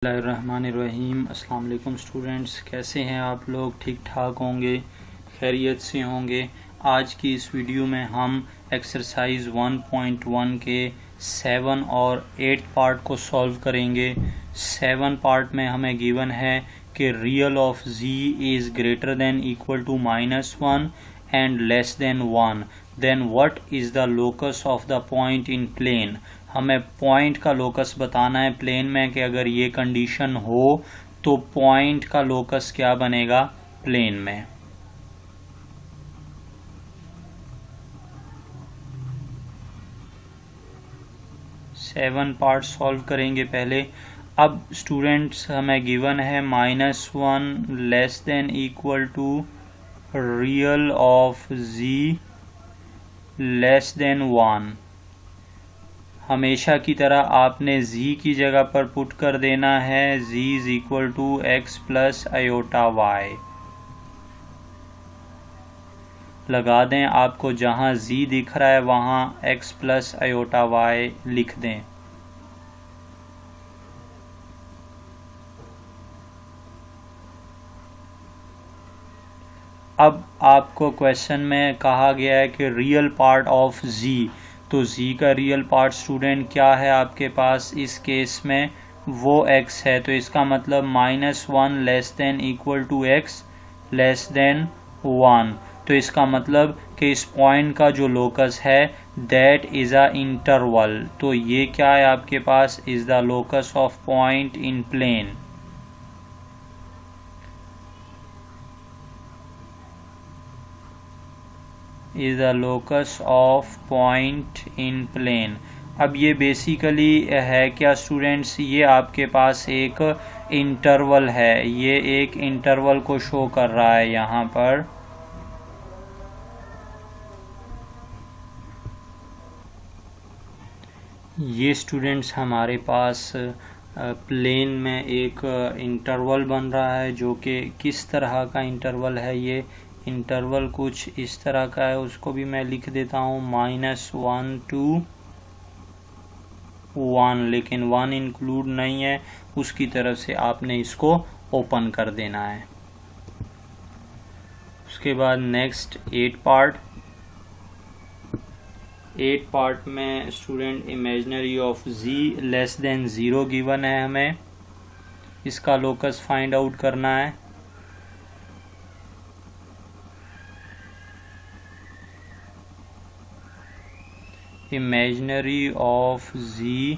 बिस्मिल्लाहिर्रहमानिर्रहीम। अस्सलाम वालेकुम स्टूडेंट्स, कैसे हैं आप लोग? ठीक ठाक होंगे, खैरियत से होंगे। आज की इस वीडियो में हम एक्सरसाइज 1.1 के 7 और 8 पार्ट को सॉल्व करेंगे। 7 पार्ट में हमें गिवन है कि real of z is greater than equal to -1 and less than 1, then what is the locus of the point in plane. हमें पॉइंट का लोकस बताना है प्लेन में कि अगर ये कंडीशन हो तो पॉइंट का लोकस क्या बनेगा प्लेन में। सेवन पार्ट सॉल्व करेंगे पहले। अब स्टूडेंट्स हमें गिवन है -1 less than equal to real of z less than 1। हमेशा की तरह आपने z की जगह पर पुट कर देना है z is equal to x plus iota y। लगा दें, आपको जहां z दिख रहा है वहां x प्लस आयोटा y लिख दें। अब आपको क्वेश्चन में कहा गया है कि रियल पार्ट ऑफ z, तो z का रियल पार्ट स्टूडेंट क्या है आपके पास इस केस में, वो x है। तो इसका मतलब -1 less than equal to x less than 1। तो इसका मतलब कि इस पॉइंट का जो लोकस है दैट इज़ अ इंटरवल। तो ये क्या है आपके पास, is the locus of point in plane. Is the locus of point in plane. अब ये बेसिकली है क्या स्टूडेंट्स, ये आपके पास एक इंटरवल है, ये एक इंटरवल को शो कर रहा है यहाँ पर। ये स्टूडेंट्स हमारे पास प्लेन में एक इंटरवल बन रहा है, जो कि किस तरह का इंटरवल है। ये इंटरवल कुछ इस तरह का है, उसको भी मैं लिख देता हूँ -1 to 1, लेकिन 1 इंक्लूड नहीं है, उसकी तरफ से आपने इसको ओपन कर देना है। उसके बाद नेक्स्ट 8 पार्ट। 8 पार्ट में student imaginary of z less then 0 given है, हमें इसका लोकस फाइंड आउट करना है। Imaginary of z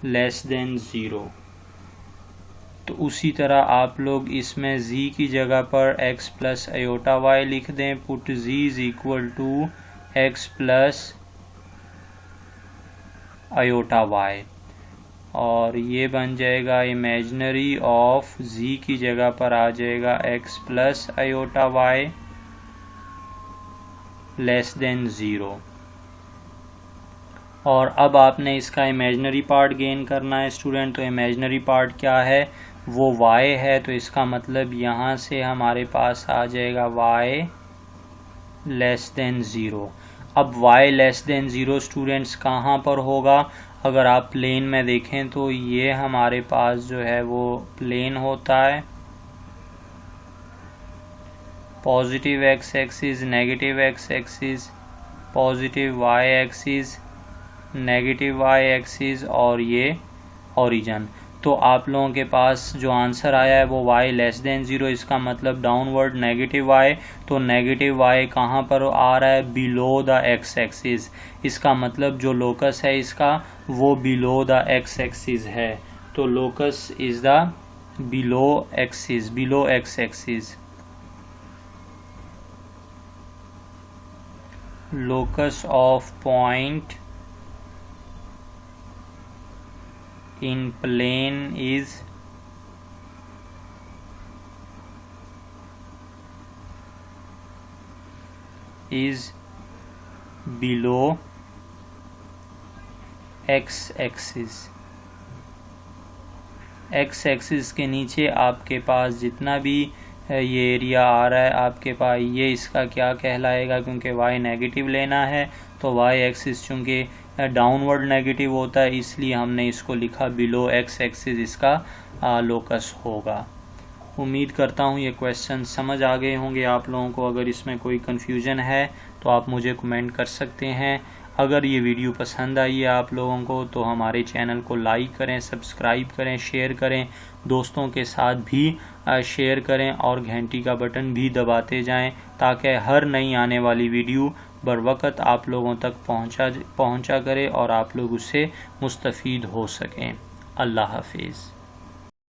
less then 0। तो उसी तरह आप लोग इसमें z की जगह पर x प्लस आयोटा y लिख दें। Put z is equal to x plus iota y, और ये बन जाएगा इमेजिनरी ऑफ z की जगह पर आ जाएगा x plus iota y less than 0। और अब आपने इसका इमेजिनरी पार्ट गेन करना है स्टूडेंट। तो इमेजिनरी पार्ट क्या है, वो y है। तो इसका मतलब यहाँ से हमारे पास आ जाएगा y लेस देन 0। अब y लेस देन 0 स्टूडेंट्स कहाँ पर होगा, अगर आप प्लेन में देखें तो ये हमारे पास जो है वो प्लेन होता है। Positive x axis, negative x axis, positive y axis, negative y axis, और ये ओरिजिन। तो आप लोगों के पास जो आंसर आया है वो y लेस देन 0, इसका मतलब डाउनवर्ड नेगेटिव y। तो नेगेटिव y कहाँ पर आ रहा है, बिलो द x एक्सिस। इसका मतलब जो लोकस है इसका वो बिलो द x एक्सिस है। तो locus is the below axis, below x axis. Locus of point in plane is below x axis। x axis के नीचे आपके पास जितना भी ये एरिया आ रहा है आपके पास, ये इसका क्या कहलाएगा, क्योंकि y नेगेटिव लेना है तो y एक्सिस चूँकि डाउनवर्ड नेगेटिव होता है, इसलिए हमने इसको लिखा बिलो एक्स एक्सिस इसका लोकस होगा। उम्मीद करता हूँ ये क्वेश्चन समझ आ गए होंगे आप लोगों को। अगर इसमें कोई कन्फ्यूज़न है तो आप मुझे कमेंट कर सकते हैं। अगर ये वीडियो पसंद आई है आप लोगों को तो हमारे चैनल को लाइक करें, सब्सक्राइब करें, शेयर करें, दोस्तों के साथ भी शेयर करें और घंटी का बटन भी दबाते जाएं ताकि हर नई आने वाली वीडियो बर वक़्त आप लोगों तक पहुंचा करे और आप लोग उससे मुस्तफ़ीद हो सकें। अल्लाह हाफिज़।